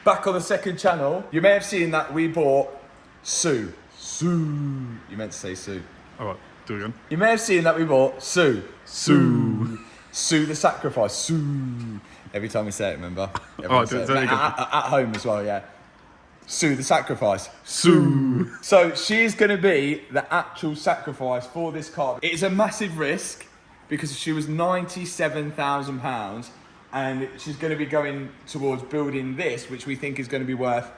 Back on the second channel, you may have seen that we bought Sue. Sue. You meant to say Sue. All right, do it again. You may have seen that we bought Sue. Sue. Sue the sacrifice. Sue. Every time we say it, remember? All right, do it again. At home as well, yeah. Sue the sacrifice. Sue. So she's going to be the actual sacrifice for this car. It is a massive risk because she was £97,000 and she's going to be going towards building this, which we think is going to be worth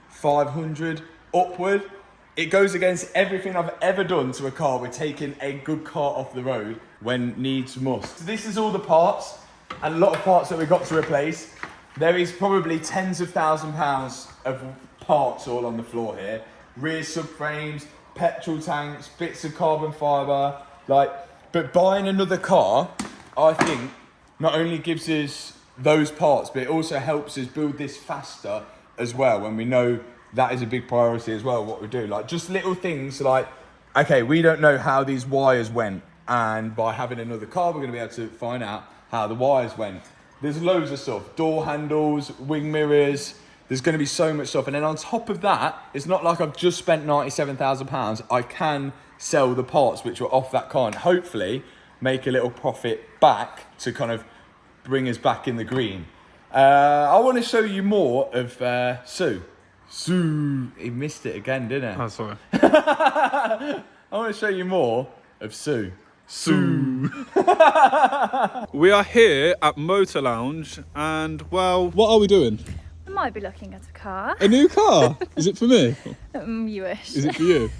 500 upward. It goes against everything I've ever done to a car. We're taking a good car off the road when needs must. So this is all the parts and a lot of parts that we've got to replace. There is probably tens of £1,000s of parts all on the floor here. Rear subframes, petrol tanks, bits of carbon fibre. But buying another car, I think, not only gives us those parts, but it also helps us build this faster as well when we know that is a big priority as well, what we do. Like just little things like, okay, we don't know how these wires went, and by having another car, we're gonna be able to find out how the wires went. There's loads of stuff, door handles, wing mirrors, there's gonna be so much stuff. And then on top of that, it's not like I've just spent £97,000, I can sell the parts which were off that car and hopefully make a little profit back to kind of bring us back in the green. I wanna show you more of Sue. Sue, he missed it again, didn't he? Oh, sorry. I want to show you more of Sue. Sue. We are here at Motor Lounge and, well, what are we doing? I might be looking at a car. A new car? Is it for me? You wish. Is it for you?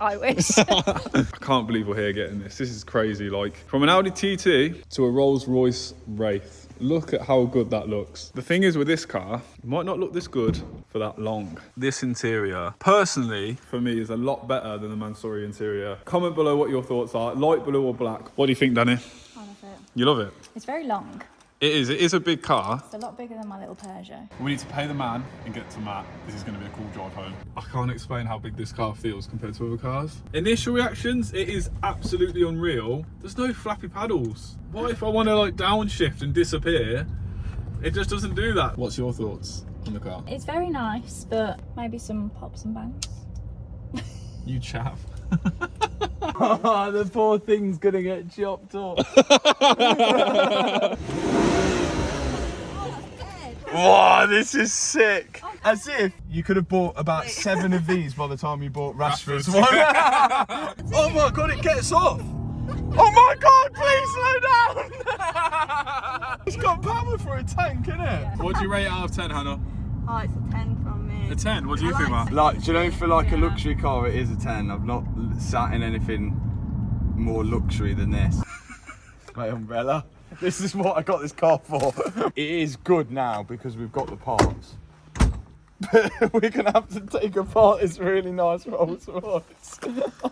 I wish. I can't believe we're here getting this. This is crazy. Like, from an Audi TT to a Rolls Royce Wraith. Look at how good that looks. The thing is with this car, it might not look this good for that long. This interior, personally, for me, is a lot better than the Mansory interior. Comment below what your thoughts are. Light blue or black? What do you think, Danny? I love it. You love it? It's very long. It is a big car. It's a lot bigger than my little Peugeot. We need to pay the man and get to Matt. This is going to be a cool drive home. I can't explain how big this car feels compared to other cars. Initial reactions, it is absolutely unreal. There's no flappy paddles. What if I want to like downshift and disappear? It just doesn't do that. What's your thoughts on the car? It's very nice, but maybe some pops and bangs. You chav. Oh, the poor thing's gonna get chopped up. Wow, this is sick. Okay. As if you could have bought about 7 of these by the time you bought Rashfords one. Oh my god, it gets off. Oh my god, please slow down. It's got power for a tank, innit? Yeah. What do you rate it out of 10, Hannah? Oh, it's a 10 from me. A 10? What do you think, Matt? Like, do you know, for like a luxury car, it is a 10. I've not sat in anything more luxury than this. My umbrella. This is what I got this car for. It is good now because we've got the parts. But we're gonna have to take apart this really nice Rolls Royce.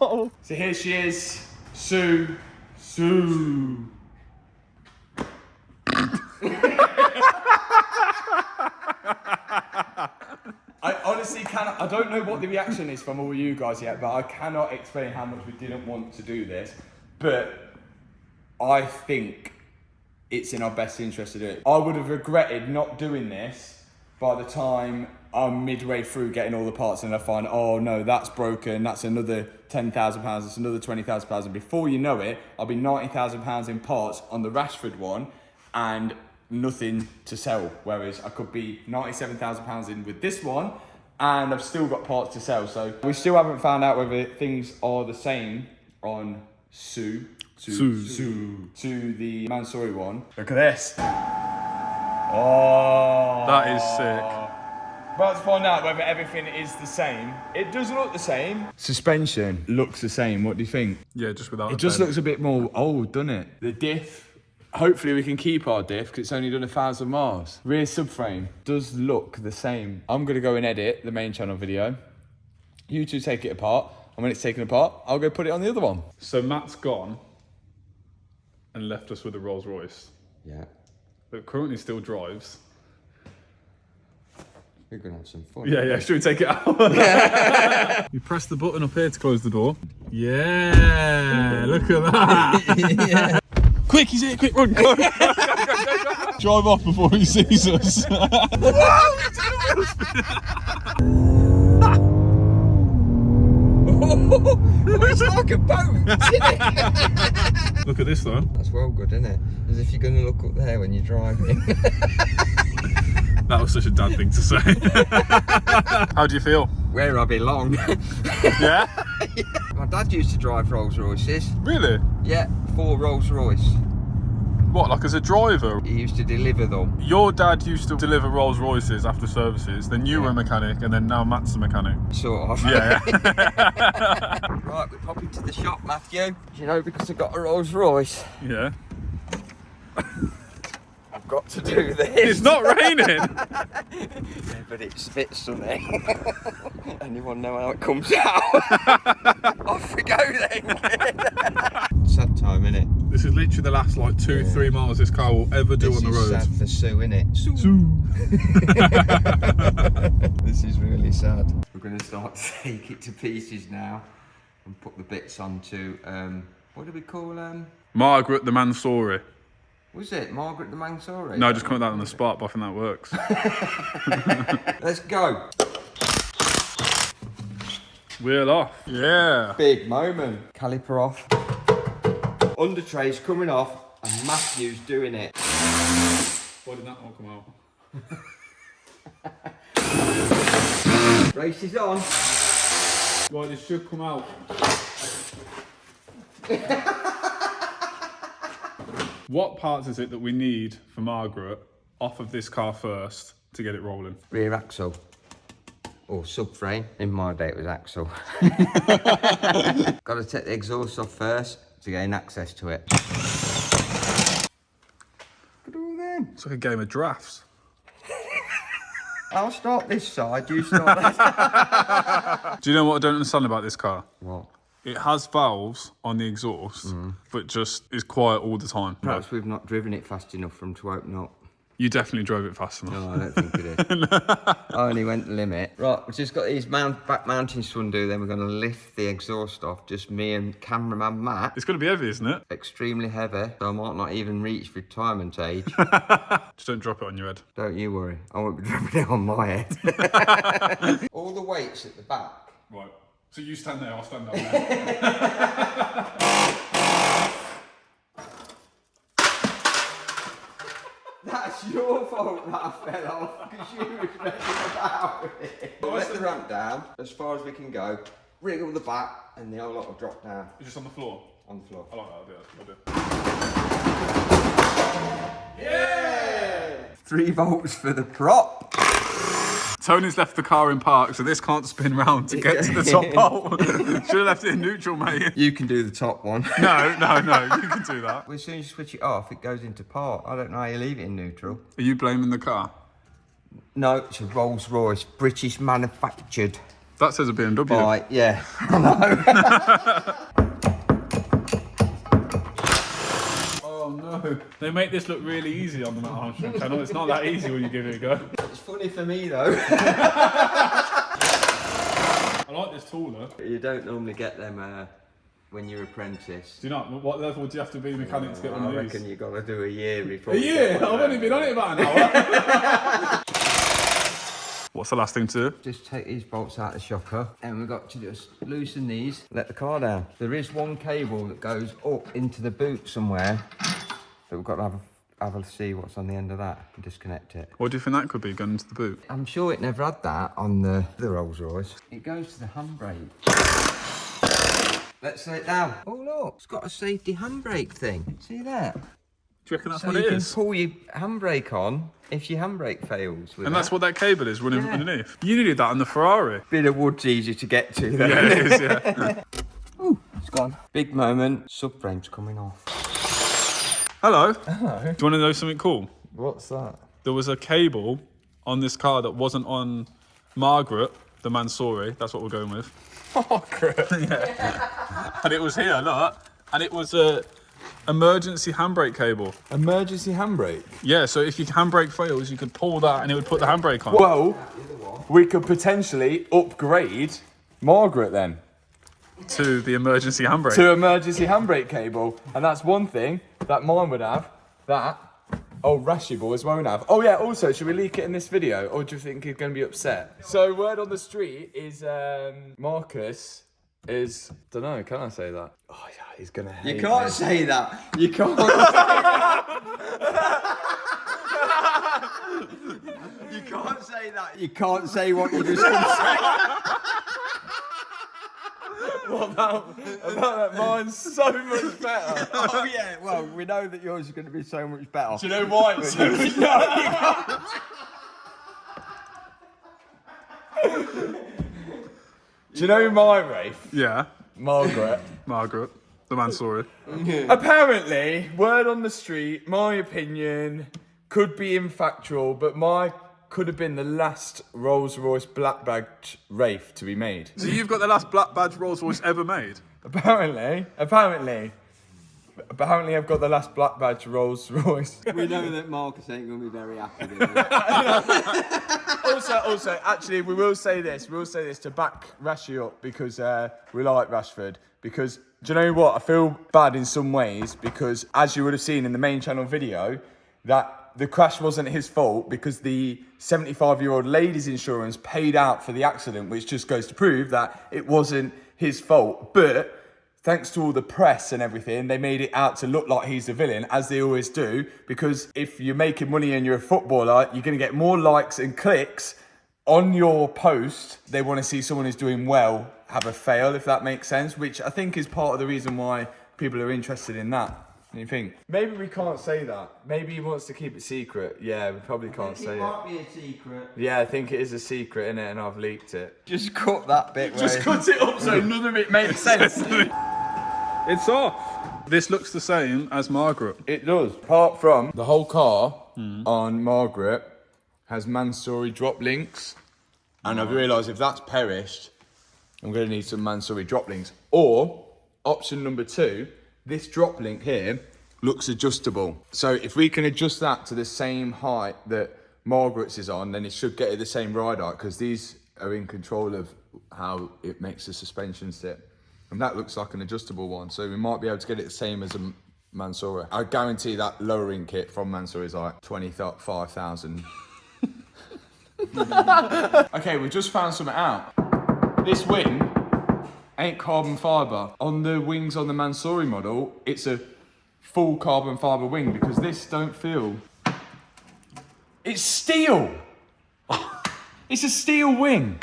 Oh. So here she is, Sue. Sue. I honestly cannot, I don't know what the reaction is from all you guys yet, but I cannot explain how much we didn't want to do this. But I think it's in our best interest to do it. I would have regretted not doing this by the time I'm midway through getting all the parts and I find, oh no, that's broken, that's another £10,000, that's another £20,000. And before you know it, I'll be £90,000 in parts on the Rashford one and nothing to sell. Whereas I could be £97,000 in with this one and I've still got parts to sell. So we still haven't found out whether things are the same on Sue to the Mansory one. Look at this. Oh, That is sick. About to find out whether everything is the same. It does look the same. Suspension looks the same. What do you think? Yeah, just without It just looks a bit more old, doesn't it? The diff, hopefully we can keep our diff because it's only done 1,000 miles. Rear subframe does look the same. I'm gonna go and edit the main channel video. You two take it apart, and when it's taken apart, I'll go put it on the other one. So Matt's gone and left us with a Rolls Royce. Yeah, That currently still drives. we're gonna have some fun. Yeah, should we take it out? You press the button up here to close the door. Yeah, look at that. Yeah. Quick, he's here, quick, run, go. Drive off before he sees us. Whoa, It's like a boat, isn't it? Look at this though. That's well good, isn't it? As if you're going to look up there when you're driving. That was such a dad thing to say. How do you feel? Where I belong. Yeah? My dad used to drive Rolls Royces. Really? Yeah, 4 Rolls Royce. What, like as a driver? He used to deliver them. Your dad used to deliver Rolls Royces after services, then you were a mechanic, and then now Matt's the mechanic. Sort of. Yeah. Right, we're popping to the shop, Matthew. You know, because I got a Rolls Royce, Yeah. I've got to do this. It's not raining. Yeah, but it's a bit sunny. Anyone know how it comes out? Off we go then. Sad time, innit? This is literally the last like 2-3 miles this car will ever do on the road. This is sad for Sue, innit? Sue. This is really sad. We're going to start to take it to pieces now and put the bits onto, what do we call Margaret the Mansory. was it Margaret the Mansory? No, just come with that on the spot, but I think that works. Let's go. Wheel off. Yeah. Big moment. Caliper off. Under tray's coming off and Matthew's doing it. Why did that all come out? Race is on. Right, this should come out. What parts is it that we need for Margaret off of this car first to get it rolling? Rear axle. Or subframe. In my day it was axle. Got to take the exhaust off first to gain access to it. Good all then. It's like a game of drafts. I'll start this side, you start that. Do you know what I don't understand about this car? What? It has valves on the exhaust, but just is quiet all the time. Perhaps we've not driven it fast enough for them to open up. You definitely drove it fast enough. No, I don't think we did. I only went the limit. Right, we've just got these back mountings to undo, then we're going to lift the exhaust off, just me and cameraman Matt. It's going to be heavy, isn't it? Extremely heavy, so I might not even reach retirement age. Just don't drop it on your head. Don't you worry, I won't be dropping it on my head. All the weights at the back. Right. So you stand there, I'll stand down there. That's your fault that I fell off, because you was messing about with it. Let the ramp down, as far as we can go, wriggle the back, and the whole lot will drop down. It's just on the floor. On the floor. I like that, I'll do it. Yeah! 3 volts for the prop. Tony's left the car in park, so this can't spin round to get to the top pole. Should have left it in neutral, mate. You can do the top one. No, you can do that. As soon as you switch it off, it goes into park. I don't know how you leave it in neutral. Are you blaming the car? No, it's a Rolls Royce, British manufactured. That says a BMW. By, yeah, I know. Oh no. They make this look really easy on the Matt Armstrong channel. It's not that easy when you give it a go. It's funny for me though. I like this tool though. You don't normally get them when you're apprentice. Do you not? What level do you have to be mechanic to get one I of these? reckon you've got to do a year before. A you year? get one I've of only been on it about an hour. What's the last thing to do? Just take these bolts out of the shocker, and we've got to just loosen these, let the car down. There is one cable that goes up into the boot somewhere, but we've got to have a see what's on the end of that and disconnect it. What do you think that could be going into the boot? I'm sure it never had that on the Rolls Royce. It goes to the handbrake. Let's set it down. Oh look, it's got a safety handbrake thing. See that? Do you reckon that's So what you it can is? pull your handbrake on if your handbrake fails. With And that's what that cable is running Yeah. underneath. You needed that on the Ferrari. Bit of wood's easy to get to though. Yeah, it is, yeah. Ooh, it's gone. Big moment. Subframe's coming off. Hello. Hello. Do you want to know something cool? What's that? There was a cable on this car that wasn't on Margaret, the Mansory. That's what we're going with. Margaret. Yeah. And it was here, look. And it was a emergency handbrake cable. Emergency handbrake. Yeah, so if your handbrake fails, you could pull that and it would put the handbrake on. Well, we could potentially upgrade Margaret then To the emergency handbrake. to emergency handbrake cable, and that's one thing that mine would have. That Oh, Rashy boys won't have. Oh yeah, also, should we leak it in this video, or do you think he's going to be upset? So, word on the street is Marcus is, don't know, can I say that? Oh yeah, he's going to hate You can't me. say that. You can't. You can't say that. You can't say what you just said. What about that? Mine's so much better. Oh yeah. Well, we know that yours is going to be so much better. Do you know why it's so much better? Do you know my Wraith? Yeah. Margaret. Margaret, the Mansory. Apparently, word on the street, my opinion could be infactual, but my could have been the last Rolls-Royce black badge Wraith to be made. So you've got the last black badge Rolls Royce ever made? Apparently, I've got the last black badge Rolls-Royce. We know that Marcus ain't going to be very happy with it. Also, actually, we will say this to back Rashy up because we like Rashford. Because, do you know what? I feel bad in some ways because, as you would have seen in the main channel video, that the crash wasn't his fault because the 75-year-old lady's insurance paid out for the accident, which just goes to prove that it wasn't his fault. But thanks to all the press and everything, they made it out to look like he's the villain, as they always do, because if you're making money and you're a footballer, you're going to get more likes and clicks on your post. They want to see someone who's doing well have a fail, if that makes sense, which I think is part of the reason why people are interested in that. What do you think? Maybe we can't say that. Maybe he wants to keep it secret. Yeah, we probably can't say it. It might be a secret. Yeah, I think it is a secret, innit? And I've leaked it. Just cut that bit. Just cut it up so none of it makes sense. It's off. This looks the same as Margaret. It does. Apart from the whole car on Margaret has Mansory drop links. And I've realised if that's perished, I'm going to need some Mansory drop links. Or, option number 2, this drop link here looks adjustable. So if we can adjust that to the same height that Margaret's is on, then it should get it the same ride height, because these are in control of how it makes the suspension sit. And that looks like an adjustable one. So we might be able to get it the same as a Mansory. I guarantee that lowering kit from Mansory is like 25,000. Okay, we just found something out. This wing ain't carbon fibre. On the wings on the Mansory model, it's a full carbon fibre wing, because this don't feel... It's steel! It's a steel wing.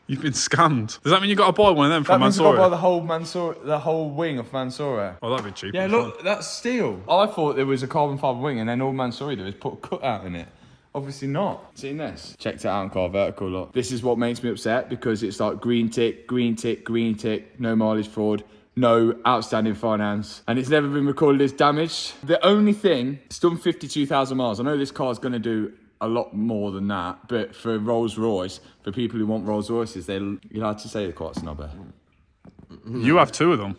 You've been scammed. Does that mean you got to buy one of them from That means I've got to buy Mansory? the whole wing of Mansory. Oh, that'd be cheap. Yeah, look, that's steel. I thought there was a carbon fibre wing, and then all Mansory did was put a cutout in it. Obviously not. Seen this? Checked it out on Car Vertical, look. This is what makes me upset, because it's like green tick, green tick, green tick, no mileage fraud, no outstanding finance, and it's never been recorded as damaged. The only thing, it's done 52,000 miles. I know this car's going to do a lot more than that, but for Rolls-Royce, for people who want Rolls-Royces, you're allowed to say they're quite snobby. You have 2 of them.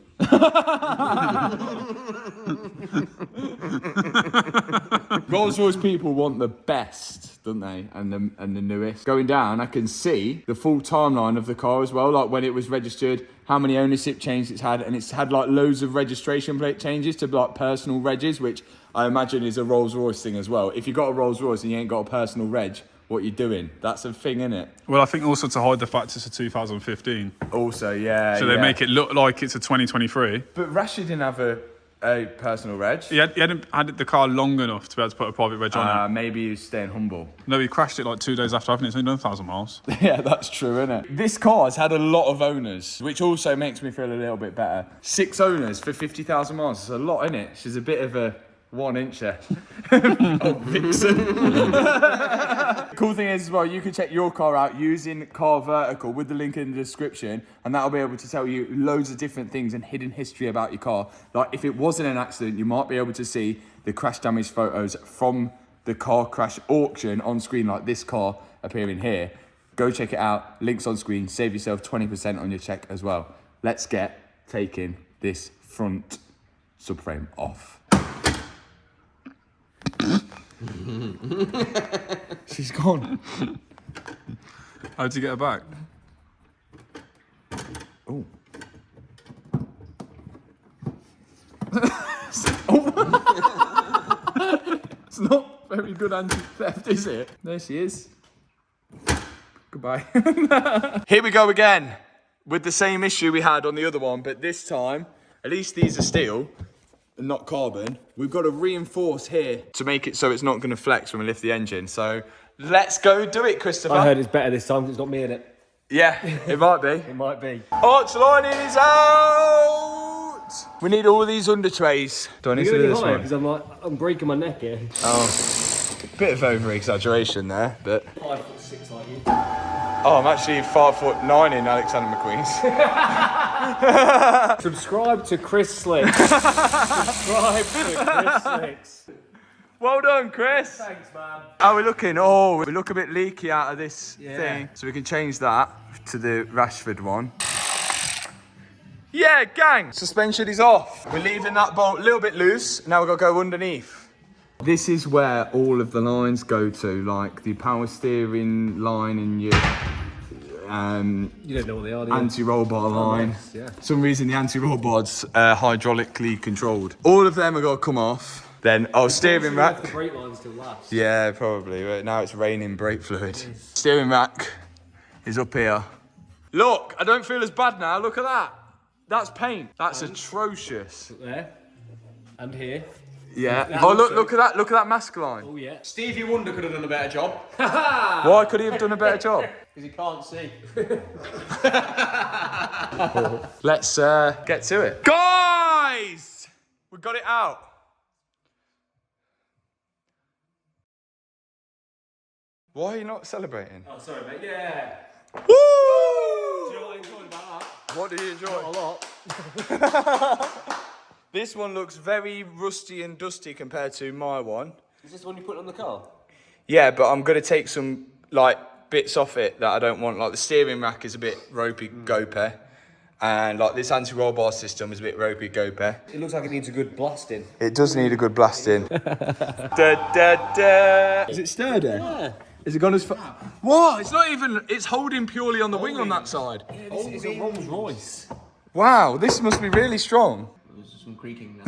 Rolls-Royce people want the best, don't they? And the newest. Going down, I can see the full timeline of the car as well, like when it was registered, how many ownership changes it's had, and it's had like loads of registration plate changes to like personal regs, which I imagine is a Rolls-Royce thing as well. If you got a Rolls-Royce and you ain't got a personal reg, what you doing? That's a thing, innit? Well, I think also to hide the fact it's a 2015. Also, yeah. So they make it look like it's a 2023. But Rashid didn't have a personal reg. He hadn't had the car long enough to be able to put a private reg on it. Maybe he was staying humble. No, he crashed it like 2 days after having it. It's only done 1,000 miles. Yeah, that's true, innit? This car has had a lot of owners, which also makes me feel a little bit better. 6 owners for 50,000 miles. It's a lot, innit? She's a bit of a 1-incher. Oh, Vixen. Cool thing is as well, you can check your car out using Car Vertical with the link in the description, and that'll be able to tell you loads of different things and hidden history about your car. Like if it wasn't an accident, you might be able to see the crash damage photos from the car crash auction on screen, like this car appearing here. Go check it out, links on screen, save yourself 20% on your check as well. Let's get taking this front subframe off. She's gone. How'd you get her back? Oh. not very good anti-theft, is it? There she is. Goodbye. Here we go again with the same issue we had on the other one, but this time, at least these are steel and not carbon. We've got to reinforce here to make it so it's not going to flex when we lift the engine. So let's go do it, Christopher. I heard it's better this time because it's not me in it. Yeah, it might be. It might be. Arch lining is out! We need all of these under trays. Do I need to do this one? Because I'm breaking my neck here. Oh, bit of over-exaggeration there, but... 5'6" like you. Oh, I'm actually 5'9" in Alexander McQueen's. Subscribe to Chris Slicks. Subscribe to Chris Slicks. Well done, Chris. Thanks, man. How are we looking? Oh, we look a bit leaky out of this thing. So we can change that to the Rashford one. Yeah, gang. Suspension is off. We're leaving that bolt a little bit loose. Now we've got to go underneath. This is where all of the lines go to, like the power steering line and your You don't know what they are, do you? anti-roll bar line. Nice, yeah. For some reason the anti-roll bar's hydraulically controlled. All of them are going to come off. Then, steering rack. The brake line still lasts. Yeah, probably. But now it's raining brake fluid. Steering rack is up here. Look, I don't feel as bad now. Look at that. That's paint. That's atrocious. Up there. And here. Yeah. Oh, look at that. Look at that mask line. Oh, yeah. Stevie Wonder could have done a better job. Why could he have done a better job? Because he can't see. Let's get to it. Guys! We got it out. Why are you not celebrating? Oh, sorry, mate. Yeah. Woo! Do you know what I enjoyed about that? What do you enjoy? Not a lot. This one looks very rusty and dusty compared to my one. Is this the one you put on the car? Yeah, but I'm going to take some like bits off it that I don't want. Like the steering rack is a bit ropey gope. And like this anti-roll bar system is a bit ropey gope. It looks like it needs a good blasting. It does need a good blasting. Da, da, da. Is it sturdy? Yeah. Is it gone as far? What? It's not even, it's holding purely on the wing on that side. Yeah, this is a Rolls Royce. Wow, this must be really strong. There's some creaking now.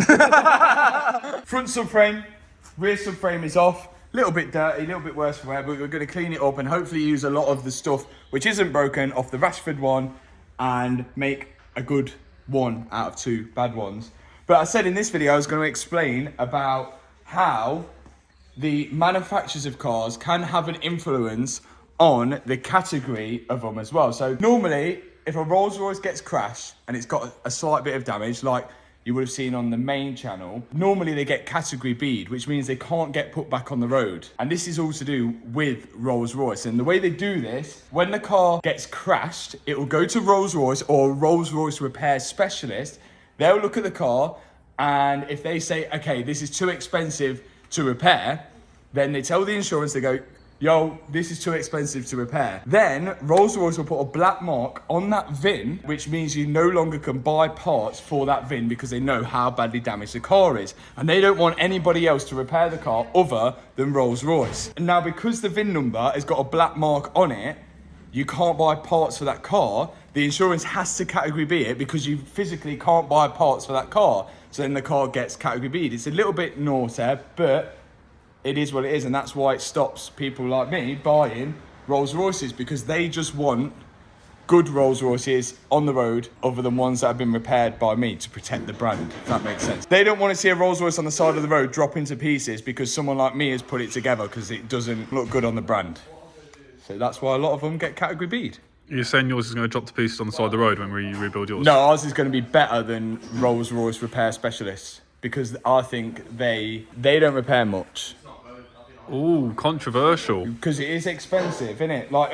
Front subframe, rear subframe is off. A little bit dirty, a little bit worse for wear, but we're going to clean it up and hopefully use a lot of the stuff which isn't broken off the Rashford one and make a good one out of two bad ones. But I said in this video I was going to explain about how the manufacturers of cars can have an influence on the category of them as well. So normally, if a Rolls Royce gets crashed and it's got a slight bit of damage, like you would have seen on the main channel, normally they get category B, which means they can't get put back on the road. And this is all to do with Rolls Royce. And the way they do this, when the car gets crashed, it will go to Rolls Royce or Rolls Royce repair specialist. They'll look at the car, and if they say, okay, this is too expensive to repair, then they tell the insurance, they go, yo, this is too expensive to repair. Then Rolls-Royce will put a black mark on that VIN, which means you no longer can buy parts for that VIN because they know how badly damaged the car is. And they don't want anybody else to repair the car other than Rolls-Royce. And now because the VIN number has got a black mark on it, you can't buy parts for that car. The insurance has to category B it because you physically can't buy parts for that car. So then the car gets category B'd. It's a little bit naughty, but it is what it is, and that's why it stops people like me buying Rolls Royces, because they just want good Rolls Royces on the road other than ones that have been repaired by me to protect the brand, if that makes sense. They don't want to see a Rolls Royce on the side of the road drop into pieces because someone like me has put it together because it doesn't look good on the brand. So that's why a lot of them get category B'd. You're saying yours is going to drop to pieces on the side of the road when we rebuild yours? No, ours is going to be better than Rolls Royce repair specialists because I think they don't repair much. Ooh, controversial. Because it is expensive, isn't it? Like,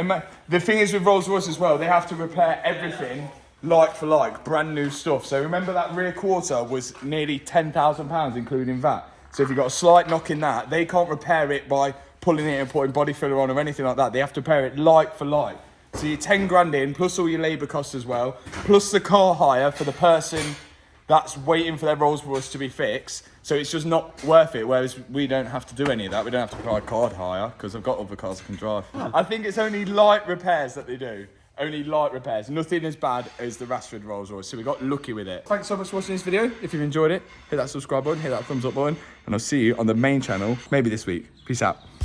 the thing is with Rolls Royce as well, they have to repair everything like for like, brand new stuff. So remember that rear quarter was nearly £10,000 including VAT. So if you've got a slight knock in that, they can't repair it by pulling it and putting body filler on or anything like that. They have to repair it like for like. So you're 10 grand in, plus all your labour costs as well, plus the car hire for the person that's waiting for their Rolls Royce to be fixed. So it's just not worth it, whereas we don't have to do any of that. We don't have to provide card hire because I've got other cars I can drive. I think it's only light repairs that they do. Only light repairs. Nothing as bad as the Rashford Rolls Royce. So we got lucky with it. Thanks so much for watching this video. If you've enjoyed it, hit that subscribe button, hit that thumbs up button, and I'll see you on the main channel, maybe this week. Peace out.